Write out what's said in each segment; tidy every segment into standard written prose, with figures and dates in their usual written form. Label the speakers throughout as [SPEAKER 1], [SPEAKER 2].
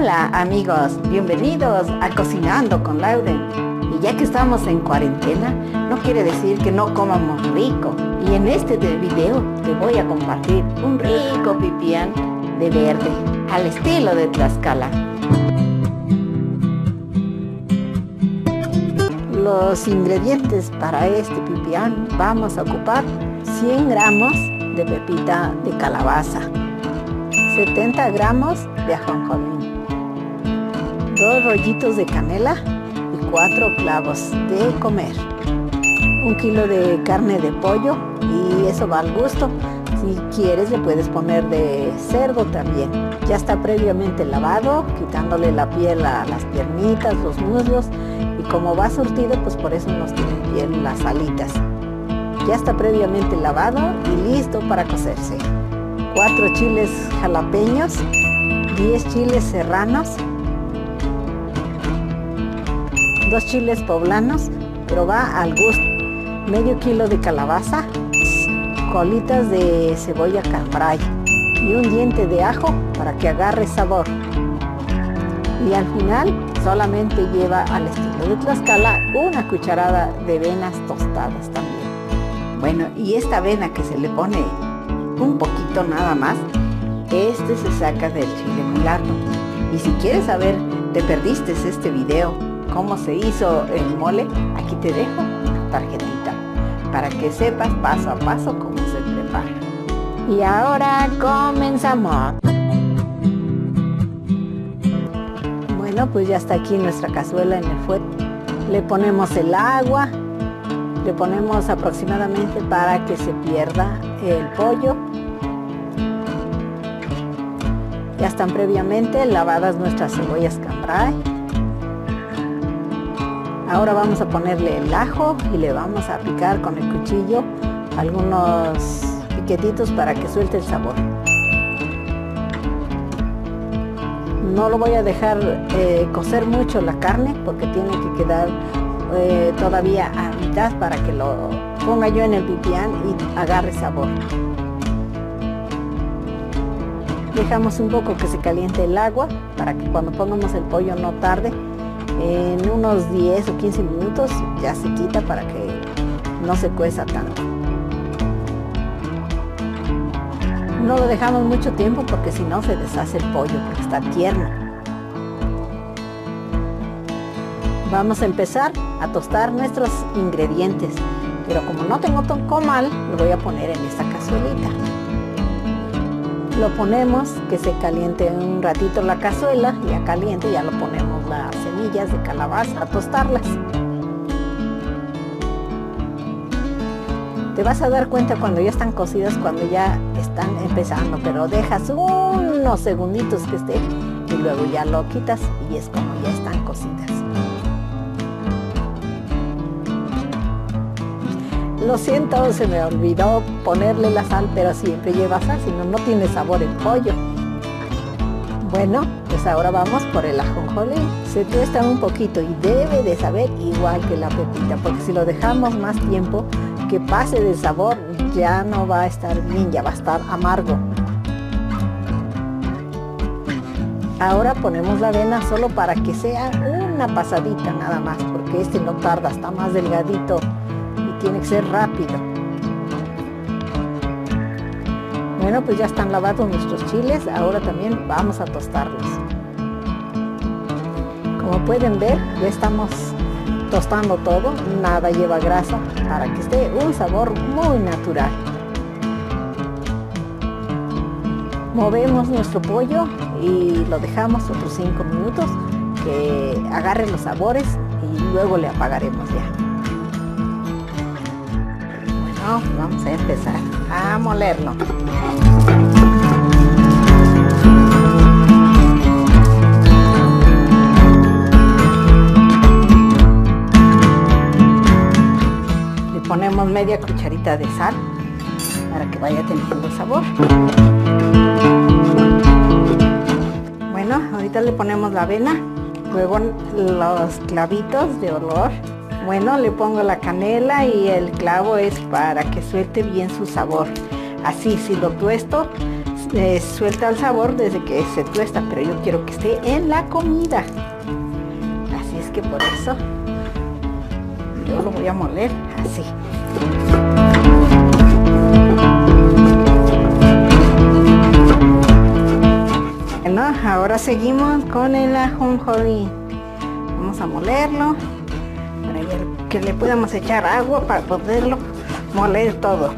[SPEAKER 1] Hola amigos, bienvenidos a Cocinando con Lauren. Y ya que estamos en cuarentena, no quiere decir que no comamos rico. Y en este video te voy a compartir un rico pipián de verde, al estilo de Tlaxcala. Los ingredientes para este pipián: vamos a ocupar 100 gramos de pepita de calabaza, 70 gramos de ajonjolí, 2 rollitos de canela y 4 clavos de comer, 1 kilo de carne de pollo, y eso va al gusto. Si quieres le puedes poner de cerdo también. Ya está previamente lavado, quitándole la piel a las piernitas, los muslos, y como va surtido, pues por eso nos tienen piel las alitas. Ya está previamente lavado y listo para cocerse. 4 chiles jalapeños, 10 chiles serranos, 2 chiles poblanos, pero va al gusto, medio kilo de calabaza, colitas de cebolla cambray y un diente de ajo para que agarre sabor. Y al final solamente lleva, al estilo de Tlaxcala, una cucharada de avenas tostadas también. Bueno, y esta avena que se le pone un poquito nada más, se saca del chile mulato. Y si quieres saber, te perdiste este video, cómo se hizo el mole, aquí te dejo una tarjetita para que sepas paso a paso cómo se prepara. Y ahora comenzamos. Bueno, pues ya está aquí nuestra cazuela en el fuego. Le ponemos el agua, le ponemos aproximadamente para que se pierda el pollo. Ya están previamente lavadas nuestras cebollas cambray. Ahora vamos a ponerle el ajo y le vamos a picar con el cuchillo algunos piquetitos para que suelte el sabor. No lo voy a dejar cocer mucho la carne, porque tiene que quedar todavía a mitad para que lo ponga yo en el pipián y agarre sabor. Dejamos un poco que se caliente el agua para que cuando pongamos el pollo no tarde. En unos 10 o 15 minutos ya se quita para que no se cueza tanto. No lo dejamos mucho tiempo porque si no se deshace el pollo, porque está tierno. Vamos a empezar a tostar nuestros ingredientes, pero como no tengo comal, lo voy a poner en esta cazuelita. Lo ponemos, que se caliente un ratito la cazuela, ya caliente, ya lo ponemos las semillas de calabaza a tostarlas. Te vas a dar cuenta cuando ya están cocidas, cuando ya están empezando, pero dejas unos segunditos que esté y luego ya lo quitas y es como ya están cocidas. Lo siento, se me olvidó ponerle la sal, pero siempre lleva sal, si no, no tiene sabor el pollo. Bueno, pues ahora vamos por el ajonjolí. Se tuesta un poquito y debe de saber igual que la pepita, porque si lo dejamos más tiempo que pase de sabor, ya no va a estar bien, ya va a estar amargo. Ahora ponemos la avena solo para que sea una pasadita nada más, porque no tarda, está más delgadito. Tiene que ser rápido. Bueno, pues ya están lavados nuestros chiles. Ahora también vamos a tostarlos. Como pueden ver, ya estamos tostando todo. Nada lleva grasa, para que esté un sabor muy natural. Movemos nuestro pollo y lo dejamos otros 5 minutos que agarre los sabores y luego le apagaremos ya. Vamos a empezar a molerlo. Le ponemos media cucharita de sal para que vaya teniendo sabor. Bueno, ahorita le ponemos la avena, luego los clavitos de olor. Bueno, le pongo la canela y el clavo es para que suelte bien su sabor. Así, si lo tuesto, suelta el sabor desde que se tuesta, pero yo quiero que esté en la comida. Así es que por eso yo lo voy a moler así. Bueno, ahora seguimos con el ajonjolí. Vamos a molerlo para que le podamos echar agua para poderlo moler todo.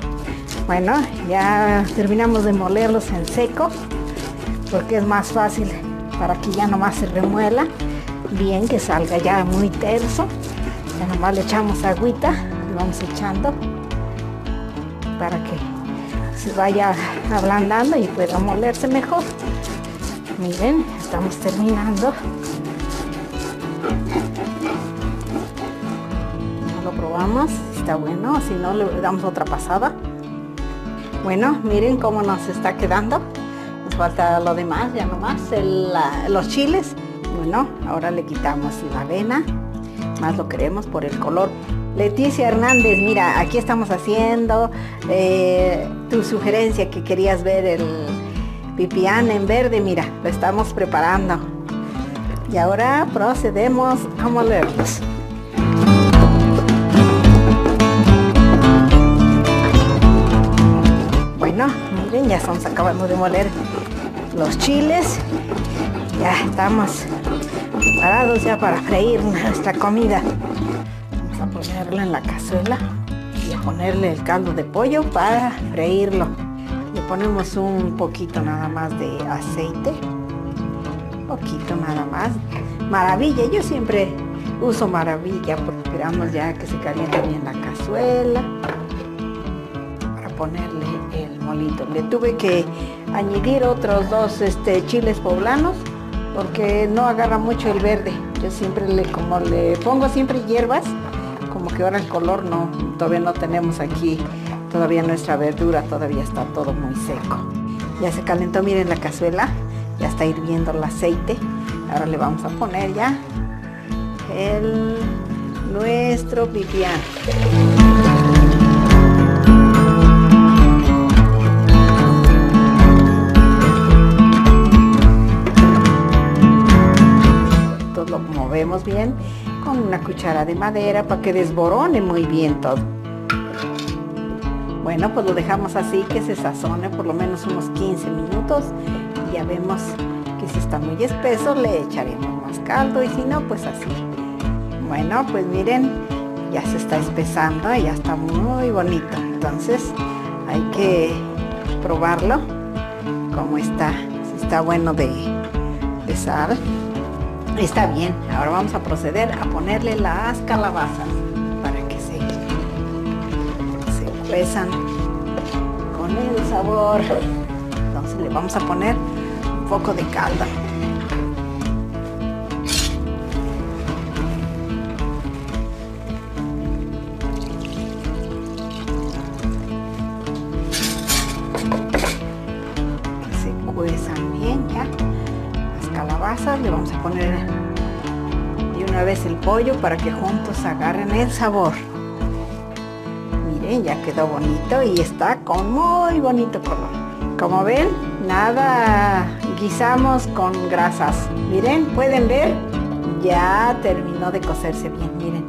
[SPEAKER 1] Bueno, ya terminamos de molerlos en seco porque es más fácil para que ya nomás se remuela bien, que salga ya muy terso. Ya nomás le echamos agüita, le vamos echando para que se vaya ablandando y pueda molerse mejor. Miren, estamos terminando. Lo probamos, está bueno, si no le damos otra pasada. Bueno, miren cómo nos está quedando. Nos falta lo demás, ya nomás los chiles. Bueno, ahora le quitamos la avena, más lo queremos por el color. Leticia Hernández, mira, aquí estamos haciendo tu sugerencia que querías ver el pipián en verde. Mira, lo estamos preparando. Y ahora procedemos a molerlos. Bueno, miren, ya estamos acabando de moler los chiles. Ya estamos preparados ya para freír nuestra comida. Vamos a ponerlo en la cazuela y a ponerle el caldo de pollo para freírlo. Le ponemos un poquito nada más de aceite, poquito nada más. Maravilla, yo siempre uso Maravilla, porque esperamos ya que se caliente bien la cazuela para ponerle el molito. Le tuve que añadir otros dos chiles poblanos porque no agarra mucho el verde. Yo siempre como le pongo siempre hierbas, como que ahora el color todavía no tenemos aquí. Todavía nuestra verdura todavía está todo muy seco. Ya se calentó, miren la cazuela, ya está hirviendo el aceite. Ahora le vamos a poner ya nuestro pipián. Entonces lo movemos bien con una cuchara de madera para que desborone muy bien todo. Bueno, pues lo dejamos así, que se sazone por lo menos unos 15 minutos. Ya vemos que si está muy espeso le echaremos más caldo y si no, pues así. Bueno, pues miren, ya se está espesando, ya está muy bonito. Entonces hay que probarlo como está. Si está bueno de sal, está bien. Ahora vamos a proceder a ponerle las calabazas para que se cuezan con el sabor. Entonces le vamos a poner un poco de caldo. Que se cuezan bien ya las calabazas. Le vamos a poner de una vez el pollo para que juntos agarren el sabor. Miren, ya quedó bonito y está con muy bonito color. Como ven, nada guisamos con grasas. Miren, pueden ver, ya terminó de cocerse bien. Miren,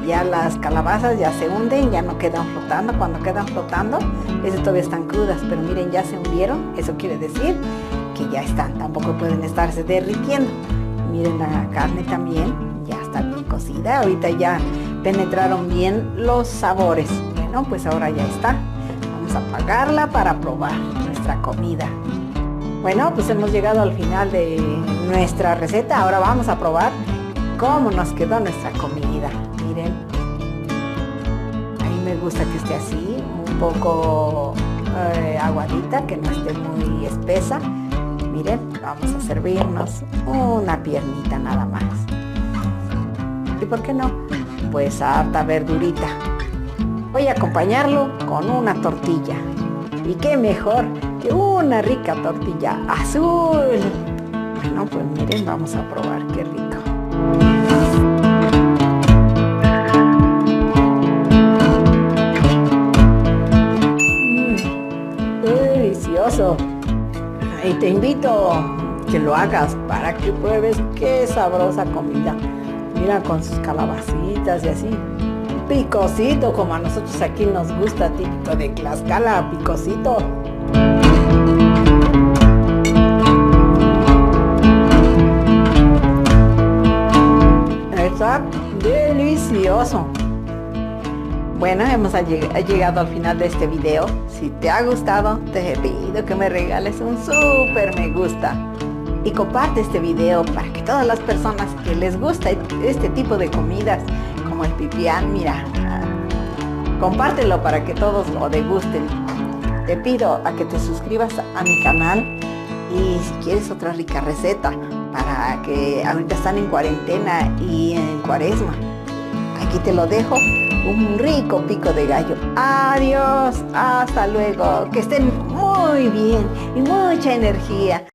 [SPEAKER 1] ya las calabazas ya se hunden, ya no quedan flotando. Cuando quedan flotando, esas todavía están crudas, pero miren, ya se hundieron. Eso quiere decir que ya están, tampoco pueden estarse derritiendo. Miren, la carne también ya está bien cocida. Ahorita ya penetraron bien los sabores. Bueno, pues ahora ya está. Vamos a apagarla para probar nuestra comida. Bueno, pues hemos llegado al final de nuestra receta. Ahora vamos a probar cómo nos quedó nuestra comida. Miren, a mí me gusta que esté así, un poco aguadita, que no esté muy espesa. Miren, vamos a servirnos una piernita nada más. ¿Y por qué no? Pues harta verdurita. Voy a acompañarlo con una tortilla. Y qué mejor que una rica tortilla azul. Bueno, pues miren, vamos a probar, qué rico. ¡Qué delicioso! Y te invito que lo hagas para que pruebes qué sabrosa comida. Mira, con sus calabacitas y así. Picosito, como a nosotros aquí nos gusta, típico de Tlaxcala, picosito. Está delicioso. Bueno, hemos llegado al final de este video. Si te ha gustado, te pido que me regales un súper me gusta y comparte este video para que todas las personas que les gusta este tipo de comidas como el pipián, mira, compártelo para que todos lo degusten. Te pido a que te suscribas a mi canal y si quieres otra rica receta para que ahorita están en cuarentena y en cuaresma, aquí te lo dejo. Un rico pico de gallo. Adiós, hasta luego. Que estén muy bien y mucha energía.